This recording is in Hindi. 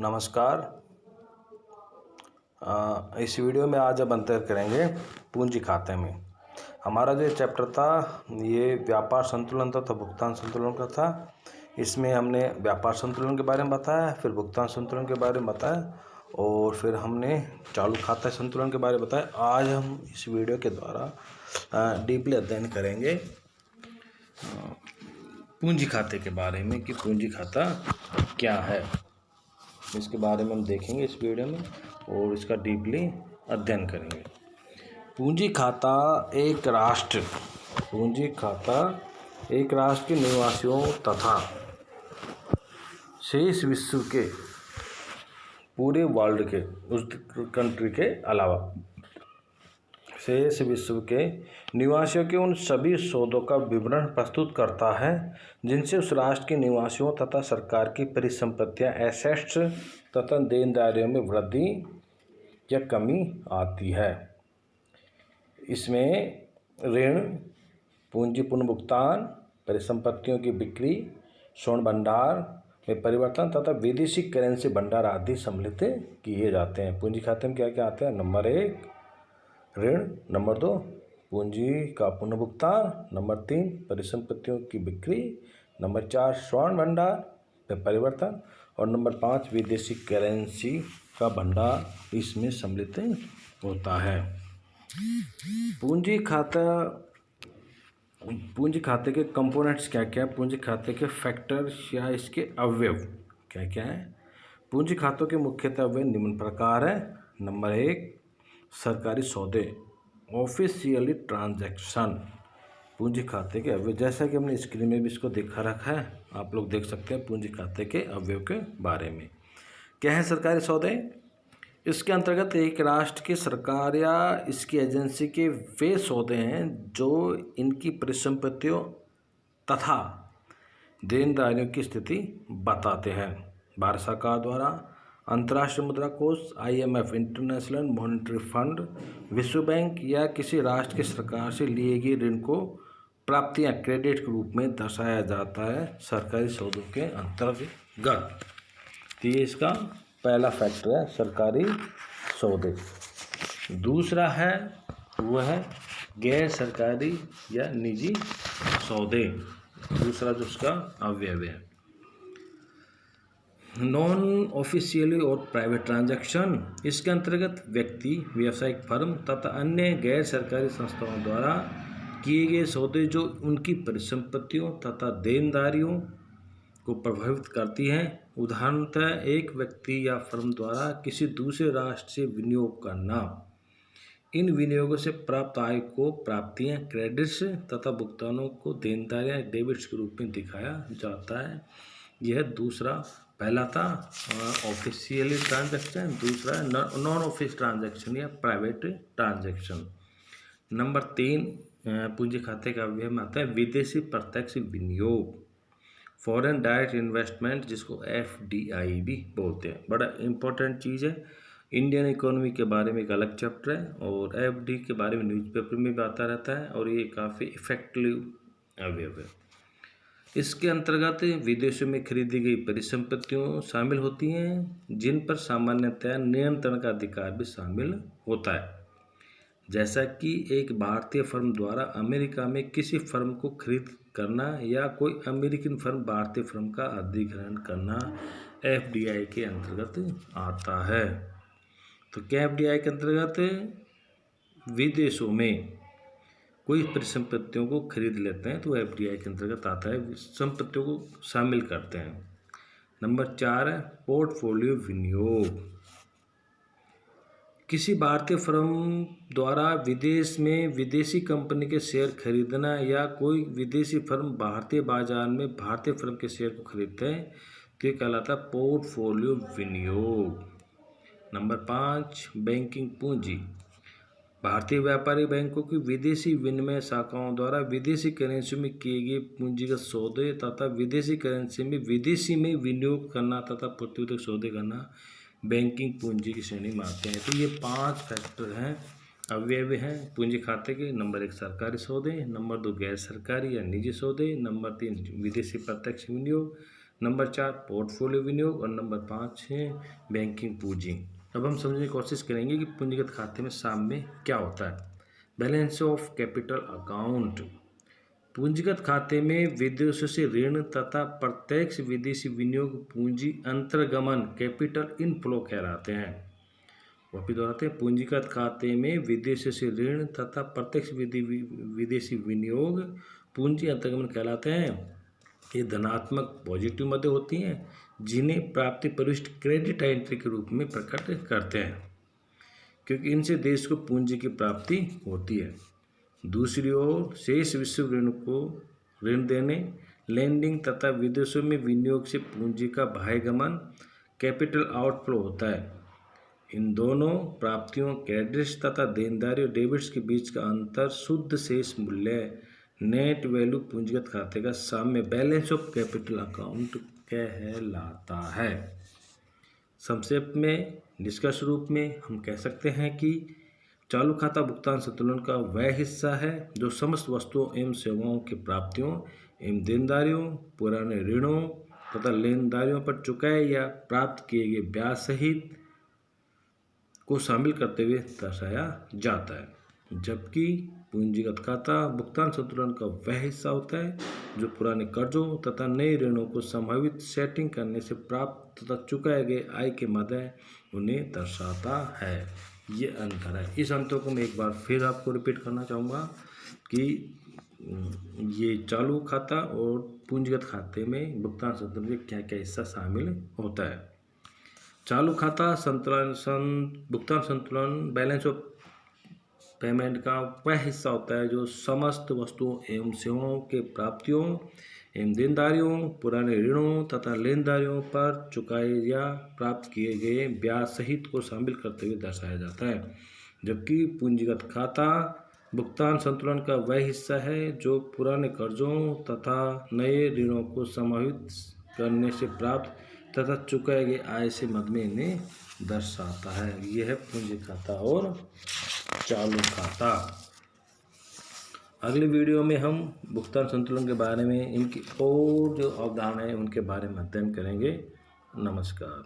नमस्कार। इस वीडियो में आज अब अंतर करेंगे पूंजी खाते में। हमारा जो चैप्टर था ये व्यापार संतुलन तथा भुगतान संतुलन का था। इसमें हमने व्यापार संतुलन के बारे में बताया, फिर भुगतान संतुलन के बारे में बताया और फिर हमने चालू खाता संतुलन के बारे में बताया। आज हम इस वीडियो के द्वारा डीपली अध्ययन करेंगे पूंजी खाते के बारे में कि पूंजी खाता क्या है। इसके बारे में हम देखेंगे इस वीडियो में और इसका डीपली अध्ययन करेंगे। पूंजी खाता एक राष्ट्र के निवासियों तथा शेष विश्व के पूरे वर्ल्ड के उस कंट्री के अलावा शेष विश्व के निवासियों के उन सभी सौदों का विवरण प्रस्तुत करता है जिनसे उस राष्ट्र के निवासियों तथा सरकार की परिसंपत्तियां एसेट्स तथा देनदारियों में वृद्धि या कमी आती है। इसमें ऋण, पूंजी पुनर्भुगतान, परिसंपत्तियों की बिक्री, स्वर्ण भंडार में परिवर्तन तथा विदेशी करेंसी भंडार आदि सम्मिलित किए जाते हैं। पूंजी खाते में क्या क्या आते हैं? नंबर 1 ऋण, नंबर 2 पूंजी का पुनर्भुगतान, नंबर 3 परिसंपत्तियों की बिक्री, नंबर 4 स्वर्ण भंडार में परिवर्तन और नंबर 5 विदेशी करेंसी का भंडार इसमें सम्मिलित होता है। पूंजी खाते के कंपोनेंट्स क्या क्या है? पूंजी खाते के फैक्टर्स या इसके अवयव क्या क्या है? पूंजी खातों के मुख्यतः अवयव निम्न प्रकार है। नंबर 1 सरकारी सौदे, ऑफिशियली ट्रांजैक्शन। पूंजी खाते के अवयव जैसा कि हमने स्क्रीन में भी इसको देखा रखा है, आप लोग देख सकते हैं पूंजी खाते के अवयव के बारे में। क्या है सरकारी सौदे? इसके अंतर्गत एक राष्ट्र की सरकार या इसकी एजेंसी के वे सौदे हैं जो इनकी परिसंपत्तियों तथा देनदारियों की स्थिति बताते हैं। भारत सरकार द्वारा अंतर्राष्ट्रीय मुद्रा कोष, IMF, इंटरनेशनल मॉनेटरी फंड, विश्व बैंक या किसी राष्ट्र की सरकार से लिए गए ऋण को प्राप्तियां क्रेडिट के रूप में दर्शाया जाता है सरकारी सौदों के अंतर्गत। तो ये इसका पहला फैक्टर है सरकारी सौदे। दूसरा है वह है गैर सरकारी या निजी सौदे। दूसरा जो उसका अवयव है नॉन ऑफिशियली और प्राइवेट ट्रांजैक्शन। इसके अंतर्गत व्यक्ति, व्यावसायिक फर्म तथा अन्य गैर सरकारी संस्थाओं द्वारा किए गए सौदे जो उनकी परिसंपत्तियों तथा देनदारियों को प्रभावित करती हैं। उदाहरणतः एक व्यक्ति या फर्म द्वारा किसी दूसरे राष्ट्र से विनियोग करना। इन विनियोगों से प्राप्त आय को प्राप्तियां क्रेडिट्स तथा भुगतानों को देनदारियां डेबिट्स के रूप में दिखाया जाता है। यह दूसरा, पहला था ऑफिशियली ट्रांजैक्शन, दूसरा नॉन ऑफिस ट्रांजैक्शन या प्राइवेट ट्रांजैक्शन। नंबर 3 पूंजी खाते का अवयव में आता है विदेशी प्रत्यक्ष विनियोग, फॉरेन डायरेक्ट इन्वेस्टमेंट, जिसको FDI भी बोलते हैं। बड़ा इंपॉर्टेंट चीज़ है। इंडियन इकोनॉमी के बारे में एक अलग चैप्टर है और FD के बारे में न्यूज़पेपर में भी आता रहता है और ये काफ़ी इफेक्टिव अवयव है। इसके अंतर्गत विदेशों में खरीदी गई परिसंपत्तियों शामिल होती हैं जिन पर सामान्यतः नियंत्रण का अधिकार भी शामिल होता है। जैसा कि एक भारतीय फर्म द्वारा अमेरिका में किसी फर्म को खरीद करना या कोई अमेरिकन फर्म भारतीय फर्म का अधिग्रहण करना FDI के अंतर्गत आता है। तो क्या FDI के अंतर्गत विदेशों में कोई परिसंपत्तियों को खरीद लेते हैं तो FDI के अंतर्गत आता है, संपत्तियों को शामिल करते हैं। नंबर 4 है पोर्टफोलियो विनियोग। किसी भारतीय फर्म द्वारा विदेश में विदेशी कंपनी के शेयर खरीदना या कोई विदेशी फर्म भारतीय बाजार में भारतीय फर्म के शेयर को खरीदते हैं तो ये कहलाता है पोर्टफोलियो विनियोग। नंबर 5 बैंकिंग पूंजी। भारतीय व्यापारिक बैंकों की विदेशी विनिमय शाखाओं द्वारा विदेशी करेंसी में किए गए पूंजीगत सौदे तथा विदेशी करेंसी में विदेशी में विनियोग करना तथा प्रतिभूतिक सौदे करना बैंकिंग पूंजी की श्रेणी में आते हैं। तो ये 5 फैक्टर हैं, अवयव हैं पूंजी खाते के। नंबर 1 सरकारी सौदे, नंबर 2 गैर सरकारी या निजी सौदे, नंबर 3 विदेशी प्रत्यक्ष विनियोग, नंबर 4 पोर्टफोलियो विनियोग और नंबर 5 है बैंकिंग पूंजी। अब हम समझने की कोशिश करेंगे कि पूंजीगत खाते में सामने क्या होता है। Balance of capital account. पूंजीगत खाते में विदेशों से ऋण तथा प्रत्यक्ष विदेशी विनियोग पूंजी अंतर्गमन कैपिटल इनफ्लो कहलाते हैं। वापिस दोहराते हैं, पूंजीगत खाते में विदेशों से ऋण तथा प्रत्यक्ष विदेशी विनियोग पूंजी अंतर्गमन कहलाते हैं। ये धनात्मक पॉजिटिव मद होती हैं जिन्हें प्राप्ति प्रविष्ट क्रेडिट एंट्री के रूप में प्रकट करते हैं, क्योंकि इनसे देश को पूंजी की प्राप्ति होती है। दूसरी ओर शेष विश्व ऋण को ऋण देने, लैंडिंग तथा विदेशों में विनियोग से पूंजी का बाह्यगमन कैपिटल आउटफ्लो होता है। इन दोनों प्राप्तियों क्रेडिट्स तथा देनदारियों डेबिट्स के बीच का अंतर शुद्ध शेष मूल्य नेट वैल्यू पूंजीगत खाते का साम्य बैलेंस ऑफ कैपिटल अकाउंट कहलाता है। संक्षेप में निष्कर्ष रूप में हम कह सकते हैं कि चालू खाता भुगतान संतुलन का वह हिस्सा है जो समस्त वस्तुओं एवं सेवाओं की प्राप्तियों एवं देनदारियों, पुराने ऋणों तथा लेनदारियों पर चुकाए या प्राप्त किए गए ब्याज सहित को शामिल करते हुए दर्शाया जाता है। जबकि पूंजीगत खाता भुगतान संतुलन का वह हिस्सा होता है जो पुराने कर्जों तथा नए ऋणों को संभावित सेटिंग करने से प्राप्त तथा चुकाए गए आय के मध्य उन्हें दर्शाता है। ये अंतर है। इस अंतर को मैं एक बार फिर आपको रिपीट करना चाहूँगा कि ये चालू खाता और पूंजीगत खाते में भुगतान संतुलन के क्या क्या हिस्सा शामिल होता है। चालू खाता भुगतान संतुलन बैलेंस ऑफ पेमेंट का वह हिस्सा होता है जो समस्त वस्तुओं एवं सेवाओं के प्राप्तियों एवं देनदारियों, पुराने ऋणों तथा लेनदारियों पर चुकाए या प्राप्त किए गए ब्याज सहित को शामिल करते हुए दर्शाया जाता है। जबकि पूंजीगत खाता भुगतान संतुलन का वह हिस्सा है जो पुराने कर्जों तथा नए ऋणों को समाहित करने से प्राप्त तथा चुकाए गए आय से मद में इन्हें दर्शाता है। यह है पूंजी खाता और चालू खाता। अगले वीडियो में हम भुगतान संतुलन के बारे में, इनकी और जो अवधारणाएं उनके बारे में अध्ययन करेंगे। नमस्कार।